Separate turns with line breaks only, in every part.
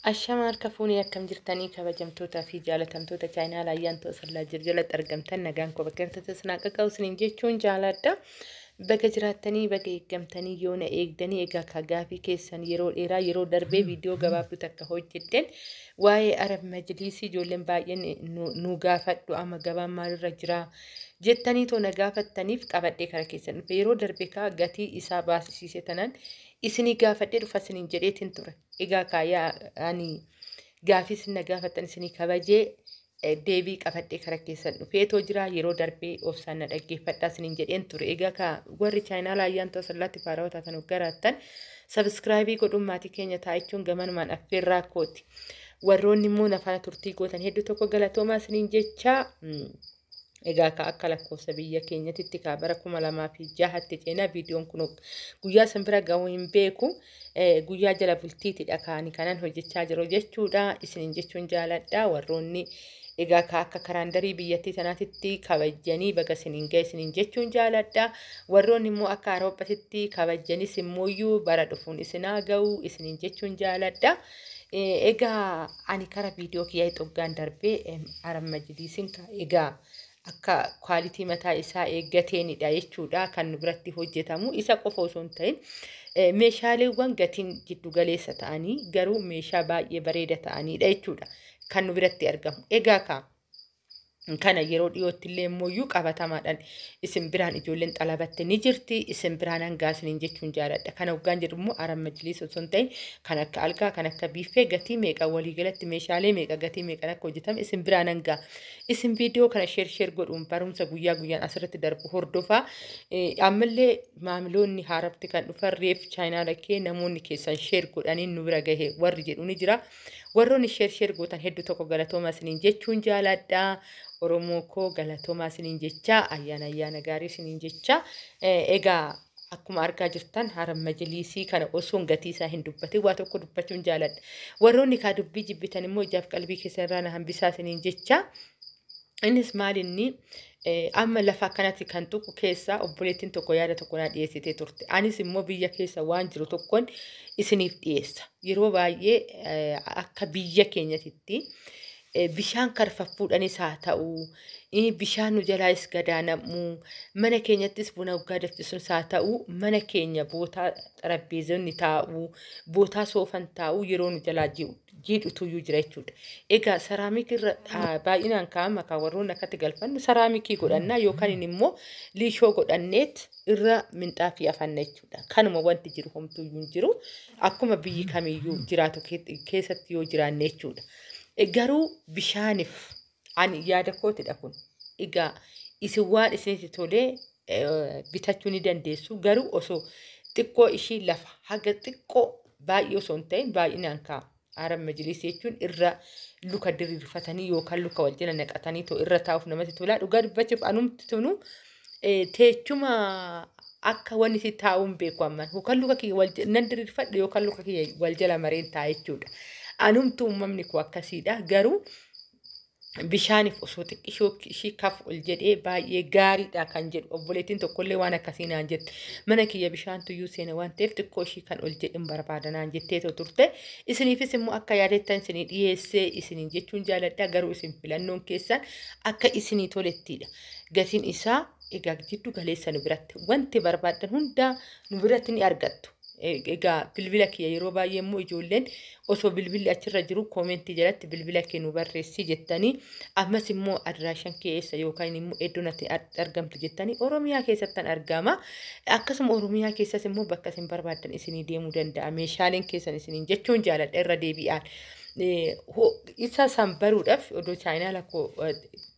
Ashamaa harka fuunee akkam jirtanii kabajamtootaa fi jaalatamtoota chaayinaa ayyaanta osallaa jalatti argamtan nagaan koo bakka hirtatas naa qaqqabu isiniin jechuun jaaladha. Bakka jiraattanii bakka eeggamtanii yoo na eegdanii egaa kagaafii keessan yeroo dheeraa yeroo darbee viidiyoo gabaabduu takka hojjedden waa'ee Arab Majliisii ijoolleen baay'een nu gaafadhu amma gabaan maalirra jira jettanii too na gaafattaniif qabadhee kara keessan dhufe yeroo darbee kaa gatii isaa baasisiise tanan isinii gaafadhee dhufa isiniin jedheetiin ture. Egaa kaayaa ani gaafis na gaafatan isinii kabajee deebii qabadhee kara keessan dhufeetoo jira yeroo darbee obsaan na dhaggeeffadhaa isiniin jedheen ture. Egaa ka warri chaayinaa ayyaanta osallaatti faarawwataa kan garaattan sabskraayibii godhuun maatii keenya taa'ichuun gamanumaan affeerraa kooti. Warroonni immoo nafana turtii gootan hedduu tokko galatoomaa isiniin jechaa. Egaa akka lakkoofsa biyya keenyatti bara 2006 ceenaa viidiyoon kun guyyaa sanbira gahuu hin beeku guyyaa jala bultiitidha kanan hojjechaa jiru jechuudha isiniin jechuun jaaladha warroonni egaa akka karaandarii biyyattii sanaatitti kabajanii baga isiniin ga'e isiniin jechuun jaaladha warroonni immoo akka Awurooppatti kabajanis immooyyuu bara dhufuun isinaa ga'u isiniin jechuun jaaladha. Egaa ani kara viidiyoo kiyyaa xoggaan darbee Arab Majliisiin egaa akka kwaalitii mataa isaa eeggateenidha jechuudha kan nu biratti hojjetamu isa qofa osoo hin ta'in meeshaaleewwan gatiin giddu galeessa ta'anii garuu meeshaa baay'ee bareeda ta'anidha jechuudha kan nu biratti argamu. Egaa kana yeroo dhiyootti illee immoo qabatamaadhaan isin biraan ijoolleen xalabatte ni jirti isin biraan hangaa isiniin jechuun jaaladha. Kana hoggaan jedhu immoo Arab Majliis osoo hin ta'in kan akka algaa kan akka biiffee gatii meeqa waliigalatti meeshaalee meeqa gatii meeqan akka hojjetame isin biraan hangaa. Isin viidiyoo kana sheer godhuun barumsa guyyaa guyyaan asirratti darbu hordofaa. Ammallee maamiloonni haarabti kan dhufan reef chaayinaa lakkee namoonni keessan sheer godhanii nu bira gahe warri jedhu ni jira. Warroonni sheer gootan hedduu tokko galatoomaa isiniin jechuun jaaladha. Oromoo koo galatoomaa isiniin jecha ayyaana gaarii isiniin jecha egaa akkuma argaa jirtan Arab Majliisii kana osoo gatii isaa hin dubbatin waa tokko dubbachuun jaaladha. Warroonni kaa dubbii jibbitan immoo ijaaf qalbii keessa irraa na hambisaa isiniin jecha. Innis maalinni amma lafa akkanatti kan tuqu keessa obboleettiin tokko yaada tokko naa dhiyeessitee turte. Anis immoo biyya keessa waan jiru tokkoon isiniif dhiyeessa. Yeroo baay'ee akka biyya keenyatti bishaan karfaffuudhanis haa ta'u bishaan nu jalaas gadaanamu mana keenyattis buna waggaa danfisuun haa ta'u mana keenya bootaa xarapheezonni taa'u bootaa soofan taa'u yeroo nu jalaa jiidhutuyyuu jira jechuudha. Egaa saraamikii irra baay'inaan kaa'ama kan warroonni akkatti galfannu saraamikii godhannaa yookaan immoo liishoo godhanneet irra minxaafii afanna jechuudha. Kanuma wanti jiru homtuyyuu hin jiru akkuma biyyi kamiyyuu jiraatu keessatti yoo jiraanne jechuudha. Garuu bishaaniif ani yaada kootidha kun. Egaa isin waan isinitti tolee bitachuu ni dandeessu. Garuu osoo xiqqoo ishii lafa haga xiqqoo baay'ee osoo hin ta'in baay'inaan kaa'ama. Arab Majliis jechuun irra luka diriirfatanii yookaan luka wal jala naqatanii too irra taa'uuf namatti tolaa. Dhugaa dubbachuuf anumti tunu teechuma akka wanni si taa'uun beeku amman. Yookaan luka kiyya nan diriirfadhe yookaan luka kiyya wal jala mareen ta'a jechuudha. Anumtu uumamni koo akkasiidha. Garuu bishaaniif osoo xiqqishoo ishii kaf ol jedhee baay'ee gaariidha kan jedhu obboleettiin tokkollee waan akkasii naan jette. Mana kiyya bishaantuyyuu seena waan ta'eef xiqqoo ishii kan ol jedhin barbaada naan jettee turte. Isiniifis immoo akka yaadettan isinii dhiyeessee isiniin jechuun jaaladha. Garuu isin filannoon keessan akka isinii tolettidha. Gatiin isaa egaa jiddu galeessa nu biratti wanti barbaadan hundaa nu biratti ni argattu. Egaa bilbila kiyya yeroo baay'ee immoo ijoolleen osoo bilbilli achirra jiru koomentii jalatti bilbila kee nu barreessi jettanii ammas immoo adiraashan keessa yookaan immoo iddoon ati argamtu jettanii Oromiyaa keessattan argama. Akkasuma Oromiyaa keessas immoo bakka isin barbaadan isinii deemuu danda'a. Meeshaaleen keessan isiniin jechuun jaaladha irra deebi'aan. Isa san baruudhaaf odoo chaayinaa lakkoo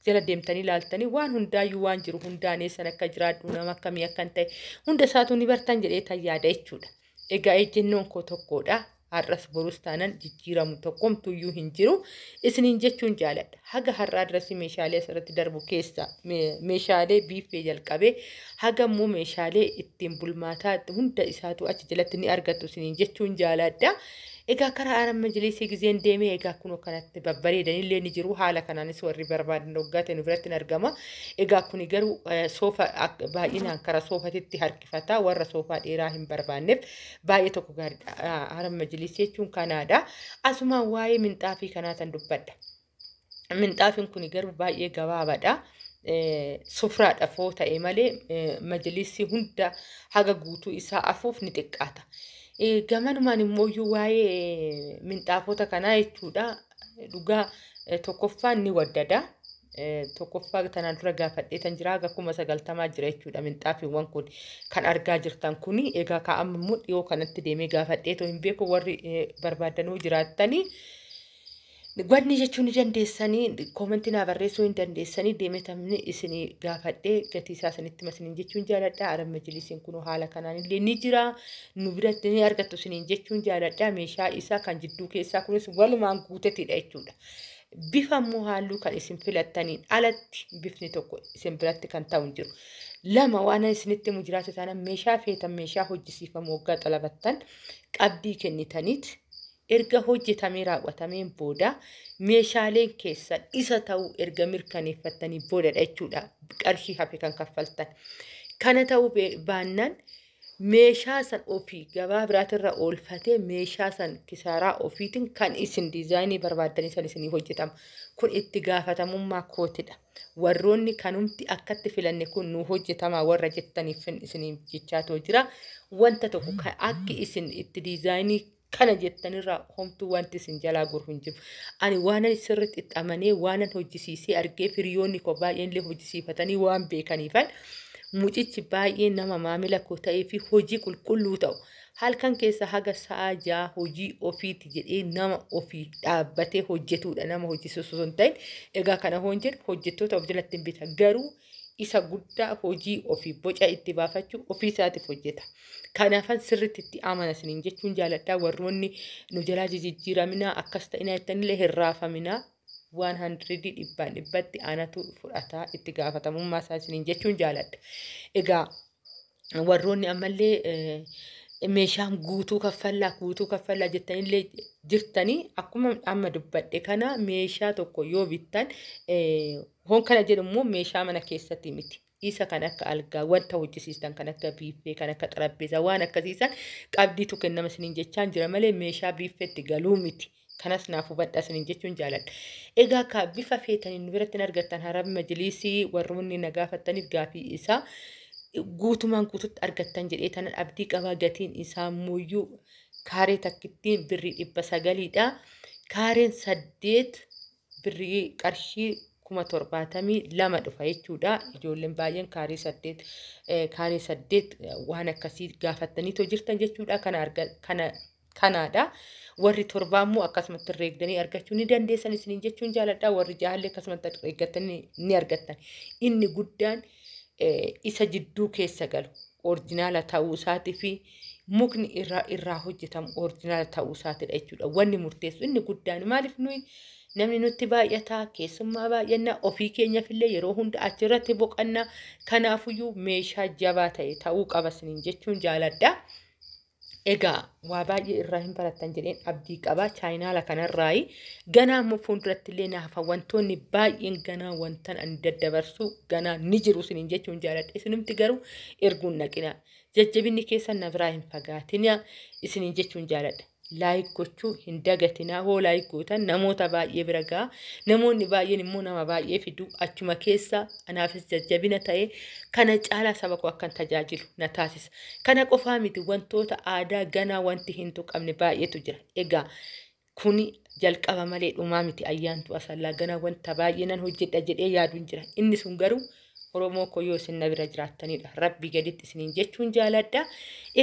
jala deemtanii ilaaltanii waan hundaayyuu waan jiru hundaan eessan akka jiraadhu nama akkamii akkan ta'e hunda isaatu ni bartan jedhee tan yaada jechuudha. Egaa ejjennoon koo tokkodha. Har'as borus taanan jijjiiramu tokkomtuyyuu hin jiru. Isiniin jechuun jaaladha. Haga har'aa adressii meeshaalee asirratti darbu keessa meeshaalee biiffee jalqabee haga immoo meeshaalee ittiin bulmaataa hunda isaatu achi jalatti ni argattu isiniin jechuun jaaladha. Egaa karaa aram majlisii gizeen deemee egaa kun kanatti babbareedanillee ni jiru haala kanaanis warri barbaadan dhuggaate nu biratti argama. Egaa kuni garuu soofa baay'inaan karaa soofatitti harkifata warra soofaa dheeraa hin barbaanneef baay'ee tokko gaariidha aram majlisii jechuun kanaadha. Asumaan waa'ee minxaafii kanaa tan dubbadha. Minxaafiin kun garuu baay'ee gabaabaadha. Sufraadha foo ta'e malee majlisii hunda haga guutuu isaa afuuf ni xiqqaata. Gamanumaan immoo waa'ee minxaafota kanaa jechuudha. Dhugaa tokkoffaan ni waddada. Tokkoffaa tanaan dura gaafadhee tan jira haga 90,000 jira jechuudha minxaafiiwwan kun kan argaa jirtan kuni egaa ka'amma immoo dhiyoo kanatti deemee gaafadhee too hin beeku warri barbaadanuu jiraattanii. Gwanni jechuun ni dandeessanii koomentii naa barreessuu hin dandeessanii deemetamni isinii gaafadhee gatii isaa isinitti masiniin jechuun jaaladha. Aram majlisiin kun haala kanaan illee ni jira. Nu biratti ni argattu isiniin jechuun jaaladha. Meeshaa isaa kan jidduu keessaa kunis walumaan guutatedha jechuudha. Bifa immoo halluu kan isin filattaniin alatti bifni tokko isin biratti kan ta'u hin jiru. Lama waan isinitti mujiraatu taana meeshaa feetan meeshaa hojjisiifamu waggaa xalabattan qabdii kennitaniit. Erga hojjetamee raawwatameen booda meeshaaleen keessan isa ta'uu erga mirkaneeffattanii boodadha jechuudha. Qarshii hafe kan kaffaltan. Kana ta'uu baannaan meeshaa san ofii gabaa biraatirra oolfatee meeshaa san kisaaraa ofiitiin kan isin diizaayinii barbaadanii san isinii hojjetama. Kun itti gaafatamummaa kootidha. Warroonni kanumti akkatti filanne kun nu hojjetama warra jettaniif isinii jechaatoo jira. Wanta tokko kan akki isin itti diizaayinii kana jettanirraa homtuu wanti isin jalaa gurru hin jiru. Ani waanan sirriitti itti amanee waanan hojjisiisee argee firiyoonni koo baay'een illee hojjisiifatanii waan beekaniifan mucichi baay'ee nama maamila koo ta'ee fi hojii qulqulluu ta'u. Halkan keessa haga sa'a 6 hojii ofiiti jedhee nama ofii dhaabbatee hojjetudha nama hojjisiisu sun ta'e. Egaa kana hoon jedhu hojjettoota of jalatti hin bita garuu isa guddaa hojii ofii boca itti baafachuu ofii isaatiif hojjeta. Kanaafan sirriitti itti amana isiniin jechuun jaaladha. Warroonni nu jalaa jijjiiraminaa akkas ta'ina jettanillee hin raafaminaa 100% aanatu fudhataa itti gaafatamummaa isaa isiniin jechuun jaaladha. Egaa warroonni ammallee meeshaan guutuu kaffallaa jettanillee jirtanii akkuma amma dubbadhe kana meeshaa tokko yoo bittan hon kana jedhamu meeshaa mana keessatti miti. Isa kan akka algaa wanta hojjisiistan kan akka biiffee kan akka xarapheezaa waan akkasiisan qabdiitu kennama isiniin jechaan jira malee meeshaa biiffeetti galuu miti. Kanas naaf hubadhaa isiniin jechuun jaaladha. Egaa ka bifa feetaniin nu biratti argattan aram majlisii warroonni na gaafattaniif gaafii isaa guutumaan guututti argattan jedhee tanan abdii qabaa gatiin isaa muyyuu kaaree takkittiin birrii 900dha. Kaareen 8 birrii qarshii 72 dhufa jechuudha. Ijoolleen baay'een kaaree 8 waan akkasii gaafattaniitoo jirtan jechuudha. Kanaadha. Warri torbaa immoo akkasumatti herreegdanii argachuu ni dandeessan isiniin jechuun jaaladha. Warri jaallee akkasumatti herreeggatanii ni argattan. Inni guddaan isa jidduu keessa galu orjinaala ta'uu isaatii fi mukni irraa hojjetamu orjinaala ta'uu isaatiidha jechuudha. Wanni murteessu inni guddaan maaliif namni nutti baay'ataa keessummaa baay'annaa ofii keenyaafillee yeroo hunda achirratti boqannaa kanaafuyyuu meeshaa jabaa ta'e ta'uu qaba isiniin jechuun jaaladha. Egaa waa baay'ee irraa hin barattan jedheen abdii qaba chaayinaala kanarraayi ganaa immoo fuulduratti illee naafa wantoonni baay'een ganaa wantan ani daddabarsu ganaa ni jiru isiniin jechuun jaaladha. Isinumti garuu erguun naqina jajjabinni keessan na biraa hin fagaatina isiniin jechuun jaaladha. Laayik gochuu hin dagatinaa hoo laayik gootan namoota baay'ee bira ga'a. Namoonni baay'een immoo nama baay'ee fiduu achuma keessa anaafis jajjabina ta'ee kana caalaa saba koo akkan tajaajilu na taasisa. Kana qofaa miti wantoota aadaa ganaa wanti hin tuqamne baay'eetu jira. Egaa kuni jalqaba malee dhumaa miti ayyaantu asallaa ganaa wanta baay'ee nan hojjedha jedhee yaaduun jira. Inni sun garuu Oromoo koyyoo isin na bira jiraatanidha. Rabbi gaditti isiniin jechuun jaaladha.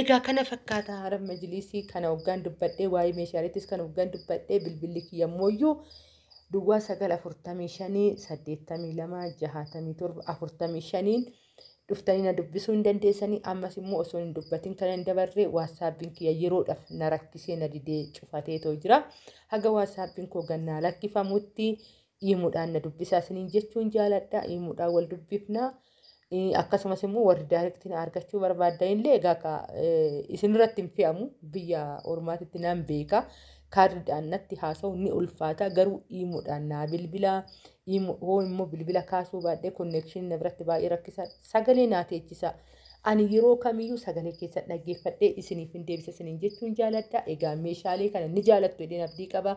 Egaa kana fakkaata aram majlisii kana waggaan dubbadhee waa'ee meeshaaleettis kana waggaan dubbadhee bilbilli kiyyammoo duwwaa 945 82 67 45 dhuftanii na dubbisuu hin dandeessanii ammas immoo osoo hin dubbatin kana hin dabarree waasaappiin kiyya yeroodhaaf na rakkisee na didee cufateetoo jira. Haga waasaappiin koo gannaa lakkifamutti imuudhaan na dubbisaa isiniin jechuun jaaladha. Imuudhaan wal dubbifna. akkasumas immoo warri daayirektiin argachuu barbaadan illee egaa isinirratti hin fe'amu biyya ormaatitti nan beeka. Kaardiidhaan natti haasa'u ni ulfaata garuu himuudhaan naa bilbila hoo immoo bilbila kaasuu baadhee konnekshinii na biratti baay'ee rakkisa sagalee naa teechisa. Ani yeroo kamiyyuu sagalee keessa dhaggeeffadhee isiniif hin deebisa isiniin jechuun jaaladha. Egaa meeshaalee kana ni jaalattu jedheen abdii qaba.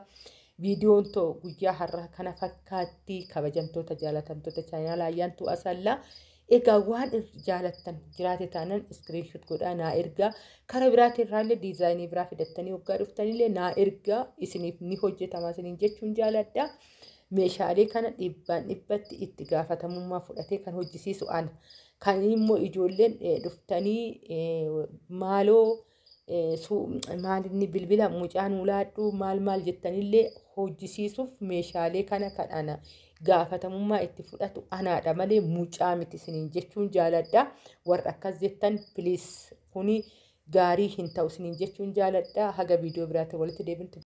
Viidiyoon too guyyaa har'a kana fakkaatti kabajamtoota jaalatamtoota chaanaala Ayyaantuu Asallaa. Egaa waan jaalattan jiraate taanan iskiriinshot godhaa naa ergaa. Karaa biraatiin irraallee diizaayinii biraa fidattanii waggaa dhuftanillee naa ergaa isiniif ni hojjetama isiniin jechuun jaaladha. Meeshaalee kana dhibbaan dhibbatti itti gaafatamummaa fudhatee kan hojjisiisu ana. Kan immoo ijoolleen dhuftanii maaloo maalinni bilbila mucaan ulaadhu maal jettanillee hojjisiisuuf meeshaalee kana kan ana gaafatamummaa itti fudhatu anaadha malee mucaa miti isiniin jechuun jaaladha. Warra akkas jettan piliis kuni gaarii hin ta'u isiniin jechuun jaaladha. Haga viidiyoo biraatti walitti deebintu.